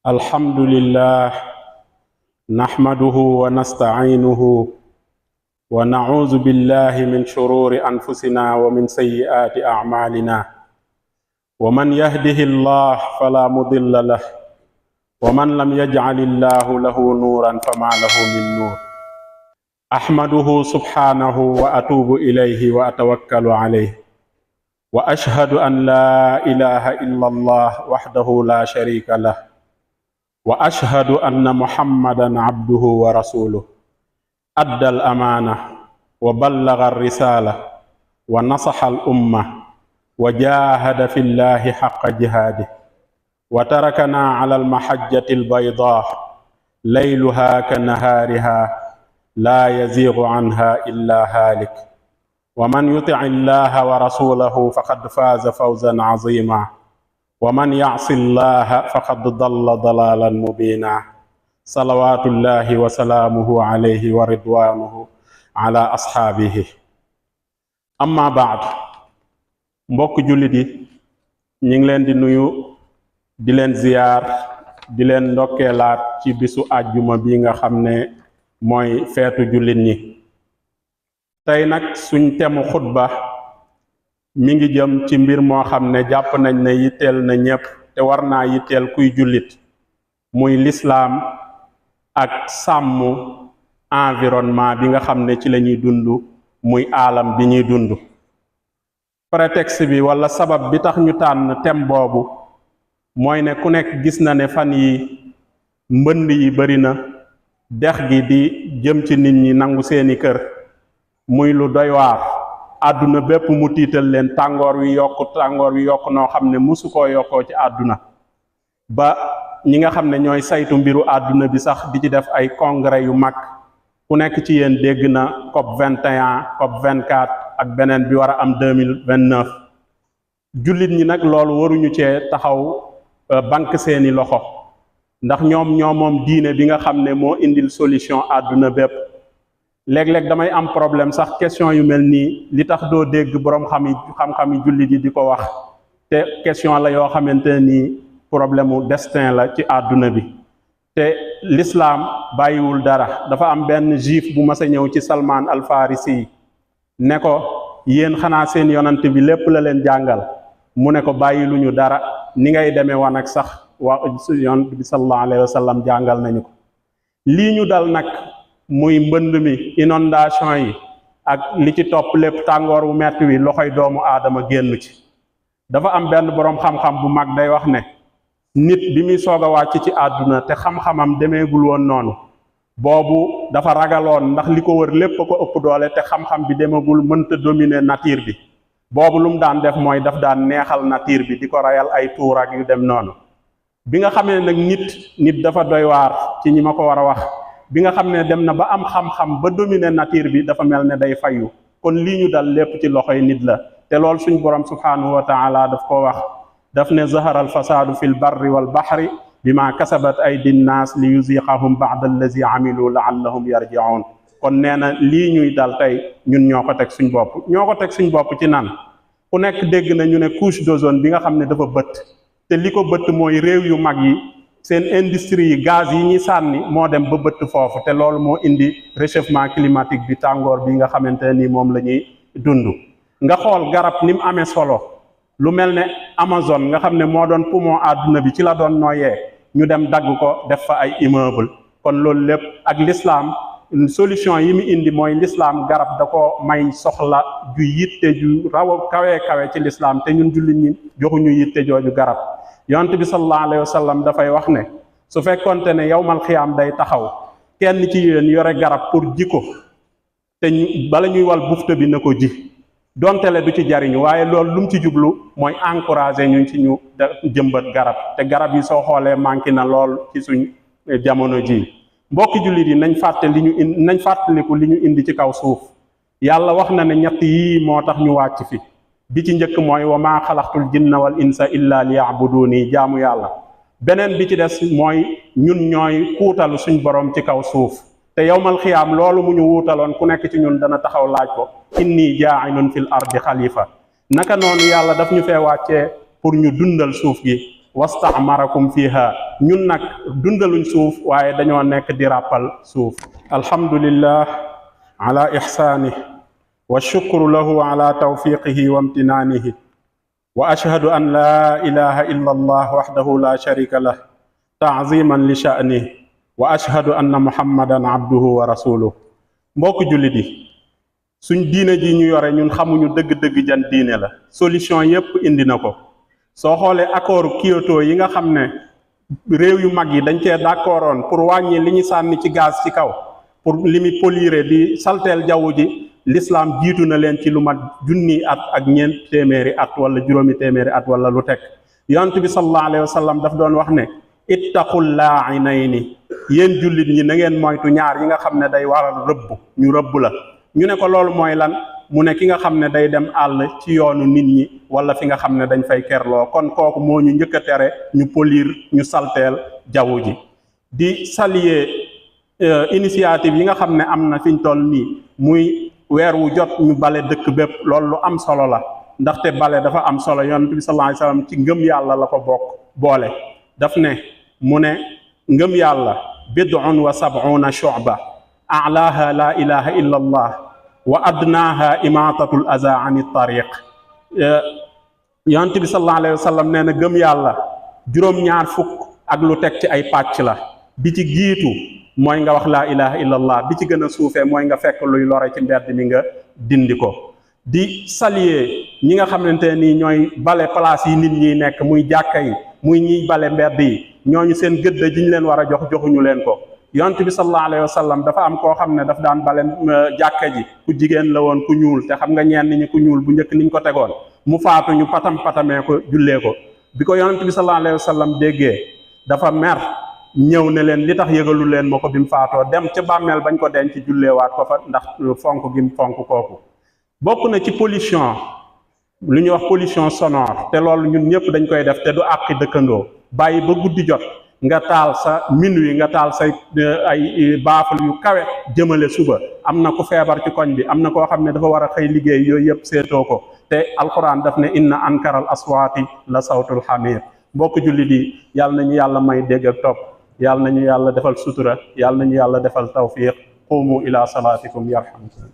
الحمد لله نحمده ونستعينه ونعوذ بالله من شرور أنفسنا ومن سيئات أعمالنا ومن يهده الله فلا مضل له ومن لم يجعل الله له نورا فما له من نور أحمده سبحانه وأتوب إليه وأتوكل عليه وأشهد أن لا إله إلا الله وحده لا شريك له وأشهد أن محمدا عبده ورسوله أدى الأمانة وبلغ الرسالة ونصح الأمة وجاهد في الله حق جهاده وتركنا على المحجة البيضاء ليلها كنهارها لا يزيغ عنها إلا هالك ومن يطع الله ورسوله فقد فاز فوزا عظيما ومن يعص الله فقد ضل ضلالا مبينا صلوات الله وسلامه عليه ورضوانه على أصحابه أما بعد mbokk jullit yi ñu ngi leen di nuyu di leen ziyaar di leen ndokkeelaat ci bisu àjjuma bi nga xam ne mooy feetu jullit ñi tey nag suñ temu xutba mi ngi jëm ci mbir moo xam ne jàpp nañ ne yitteel na ñépp te war naa yitteel kuy jullit muy lislaam ak sàmm environnement bi nga xam ne ci la ñuy dund muy aalam bi ñuy dund prétexte bi wala sabab bi tax ñu tànn thème boobu mooy ne ku nekk gis na ne fan yi mbënd yi bari na dex gi di jëm ci nit ñi nangu seeni kër muy lu doy waar àdduna bépp mu tiital leen tàngoor wi yokk noo xam ne musu koo yokkoo ci àdduna ba ñi nga xam ne ñooy saytu mbiru àdduna bi sax di ci def ay congrès yu mag ku nekk ci yéen dégg na COP 21 COP 24 ak beneen bi war a am 2029 jullit ñi nag loolu waruñu cee taxaw banque seeni loxo ndax ñoom moom diine bi nga xam ne moo indil solution àdduna bépp léeg-léeg damay am problème sax question yu mel nii li tax doo dégg boroom xam-xami jullit yi di ko wax te question la yoo xamante nii problème mu destin la ci àdduna bi te l'islam bàyyiwul dara dafa am benn juif bu mas a ñëw ci Salman al Farisi ne ko yéen xanaa seen yonant bi lépp la leen jàngal mu ne ko bàyyiluñu dara ni ngay demee wan ak sax yonant bi sallallahu alayhi wa sallam jàngal nañu ko lii ñu dal nag muy mbënd mi inondation yi ak li ci topp lépp tàngoor wu metti wi loxoy doomu aadama génn ci dafa am benn boroom xam-xam bu mag day wax ne nit bi muy soog a wàcc ci àdduna te xam-xamam demeegul woon noonu boobu dafa ragaloon ndax li ko wër lépp a ko ëpp doole te xam-xam bi demagul mënta dominer nature bi boobu lu mu daan def mooy daf daan neexal nature bi di ko rayal ay tuur ak yu dem noonu bi nga xamee nag nit dafa doy waar ci ñi ma ko war a wax bi nga xam ne dem na ba am xam-xam ba dominer nature bi dafa mel ne day fayu kon lii ñu dal lépp ci loxoy nit la te loolu suñ borom subhanahu wa taala daf ko wax daf ne zahara al fasadu fil barri wal bahri bima kasabat aydi nnaas li yuziqahum ba'da allazi amilu la'allahum yarji'un kon nee na lii ñuy dal tey ñun ñoo ko teg suñ bopp ci nan ku nekk dégg na ñu ne couche d'ozone bi nga xam ne dafa bëtt te li ko bëtt mooy réew yu mag yi seen industrie yi gaz yi ñuy sànni moo dem ba bëtt foofu te loolu moo indi réchauffement climatique bi tàngoor bi nga xamante ni moom la ñuy dund nga xool garab ni mu amee solo lu mel ne Amazon nga xam ne moo doon poumon àdduna bi ci la doon nooyee ñu dem dagg ko def fa ay immeuble kon loolu lépp ak l'islam solution yi mu indi mooy l'islam garab da ko may soxla ju yitte ju kawe ci l'islam te ñun jullit ñi joxuñu yitte jooju garab yonent bi sallallahu alayhi wa sallam dafay wax ne su fekkonte ne yawmal xiyaam day taxaw kenn ci yéen yore garab pour ji ko te bala ñuy wal bufta bi na ko ji donte le du ci jariñu waaye loolu lu mu ci jublu mooy encourager ñu ci ñu jëmbat garab te garab yi soo xoolee manqué na lool ci suñ jamono ji mbokki jullit yi nañ fàttaliku li ñu indi ci kaw suuf yàlla wax na ne ñett yii moo tax ñu wàcc fi bi ci njëkk mooy wa maa xalaqtul jinna wal insa illa liya'buduni jaamu yàlla beneen bi ci des mooy ñun ñooy kuutalu suñ borom ci kaw suuf te yawmal xiyaam loolu mu ñu wuutaloon ku nekk ci ñun dana taxaw laaj ko inni jaa'ilun fil ardi xalifa naka noonu yàlla daf ñu fee wàccee pour ñu dundal suuf gi wastamarakum fiha ñun nag dundaluñ suuf waaye dañoo nekk di ràppal suuf. alhamdulillah ala ihsanih wa shukru lahu ala tawfiqihi wa imtinaanihi wa ashhadu an la ilaha illa allah wahdahu la sharika lah ta'ziman li sha'nihi wa ashhadu anna muhammadan abduhu wa rasuluhu. mbokk jullit yi, suñ diine ji ñu yore ñun xamuñu dëgg-dëgg jan diine la. solution yépp indi na ko. soo xoolee accord Kyoto yi nga xam ne réew yu mag yi dañ cee d'accordoon pour wàññi li ñu sànni ci gaz ci kaw, pour li muy polluer di salteel jaww ji, l'islam jiitu na leen ci lu mat junni at ak ñeent téeméeri at wala juróomi téeméeri at wala lu teg. yonent bi sallallahu alayhi wa sallam daf doon wax ne ittaqul la'inayni, yéen jullit ñi na ngeen moytu ñaar yi nga xam ne day waral rëbb, ñu rëbb la. ñu ne ko loolu mooy lan? mu ne ki nga xam ne day dem àll ci yoonu nit ñi wala fi nga xam ne dañ fay kerloo. kon kooku moo ñu njëkk a tere ñu polir, ñu salteel jaww ji. di saluer initiative yi nga xam ne am na fiñ toll nii, muy weer wu jot ñu bale dëkk bépp. loolu lu am solo la, ndaxte bale dafa am solo. yonent bi sallallahu alayhi wasallam ci ngëm yàlla la ko boole. daf ne mu ne ngëm yàlla bid'un wa sab'una shu'ba a'laha la ilaha illa allah wa adnaaha imaatatul aza ani tariq. yonent bi sallallahu alayhi wa sallam nee na gëm yàlla juróom-ñaar fukk ak lu teg ci ay pàcc la. bi ci jiitu mooy nga wax laa ilaha illallah, bi ci gën a suufee mooy nga fekk luy lore ci mbedd mi nga dindi ko. di saluer ñi nga xamante ni ñooy bale place yi nit ñi nekk, muy jàkka yi, muy ñiy bale mbedd yi. ñooñu seen gëdd ji ñu leen war a jox joxuñu leen ko. yonent bi sallallahu alayhi wa sallam dafa am koo xam ne daf daan bale jàkka ji, ku jigéen la woon, ku ñuul, te xam nga ñenn ñi ku ñuul bu njëkk niñ ko tegoon, mu faatu ñu patamee ko jullee ko. bi ko yonent bi sallallahu alayhi wa sallam déggee dafa mer, ñëw ne leen li tax yëgalu leen ma ko bi mu faatoo, dem ca bàmmeel bañ ko denc julleewaat ko fa ndax fonk gi mu fonk kooku. bokk na ci pollution lu ñuy wax pollution sonore, te loolu ñun ñëpp dañ koy def te du àqi dëkkandoo. bàyyi ba guddi jot nga taal sa minuit, nga taal say ay baafal yu kawe jëmale suba. am na ku feebar ci koñ bi, am na koo xam ne dafa war a xëy liggéey, yooyu yëpp seetoo ko. te alquran daf ne inna ankaral aswaati la sawtul hamir. mbokk jullit yi, yàlla nañu yàlla may dégg ak topp, yàlla nañu yàlla defal sutura, yàlla nañu yàlla defal tawfiq. qumu ila salatikum yarhamkum.